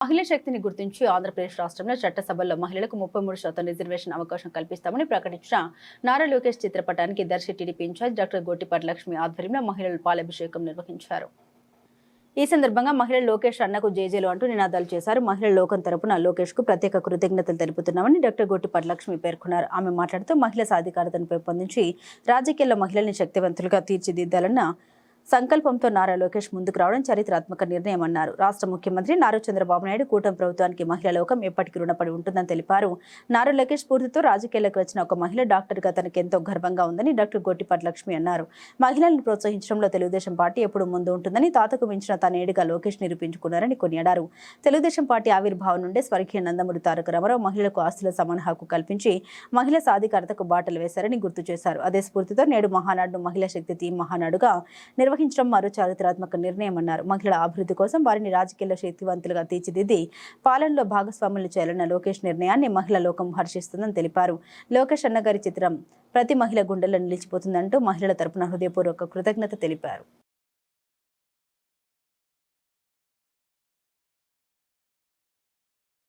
మహిళా శక్తిని గుర్తించి ఆంధ్రప్రదేశ్ రాష్ట్రంలో చట్టసభల్లో మహిళలకు 33% రిజర్వేషన్ అవకాశం కల్పిస్తామని ప్రకటించిన నారా లోకేష్ చిత్రపటానికి Darsi TDP in charge doctor Gotipati Lakshmi ఆధ్వర్యంలో మహిళలు పాలాభిషేకం నిర్వహించారు. ఈ సందర్భంగా మహిళలు లోకేష్ అన్నకు జేజేలు అంటూ నినాదాలు చేశారు. మహిళల లోకం తరపున లోకేష్ కు ప్రత్యేక కృతజ్ఞతలు తెలుపుతున్నామని డాక్టర్ గోటిపాటి లక్ష్మి పేర్కొన్నారు. ఆమె మాట్లాడుతూ మహిళా సాధికారతను పెంపొందించి రాజకీయాల్లో మహిళల్ని శక్తివంతులుగా తీర్చిదిద్దాలన్న సంకల్పంతో నారా లోకేష్ ముందుకు రావడం చరిత్రాత్మక నిర్ణయం అన్నారు. రాష్ట్ర ముఖ్యమంత్రి నారా చంద్రబాబు నాయుడు కూటమి ప్రభుత్వానికి మహిళా లోకం ఎప్పటికీ రుణపడి ఉంటుందని తెలిపారు. నారా లోకేష్ స్ఫూర్తితో రాజకీయాలకు వచ్చిన ఒక మహిళ డాక్టర్గా తనకు ఎంతో గర్వంగా ఉందని డాక్టర్ గోటిపాటి లక్ష్మి అన్నారు. మహిళలను ప్రోత్సహించడంలో తెలుగుదేశం పార్టీ ఎప్పుడు ముందు ఉంటుందని తాతకు మించిన తనేడుగా లోకేష్ నిరూపించుకున్నారని కొనియాడారు. తెలుగుదేశం పార్టీ ఆవిర్భావం నుండే స్వర్గీయ నందమూరి తారక రామారావు మహిళలకు ఆస్తుల సమాన హక్కు కల్పించి మహిళా సాధికారతకు బాటలు వేశారని గుర్తు చేశారు. అదే స్ఫూర్తితో నేడు మహానాడును మహిళా శక్తి థీమ్ మహానాడుగా నిర్వహించడం మరో చారిత్రాత్మక నిర్ణయం అన్నారు. మహిళల అభివృద్ధి కోసం వారిని రాజకీయాల్లో శక్తివంతులుగా తీర్చిదిద్ది పాలనలో భాగస్వాములు చేయాలన్న లోకేష్ నిర్ణయాన్ని మహిళా లోకం హర్షిస్తుందని తెలిపారు. లోకేష్ అన్నగారి చిత్రం ప్రతి మహిళ గుండెల్లో నిలిచిపోతుందంటూ మహిళల తరపున హృదయపూర్వక కృతజ్ఞత తెలిపారు.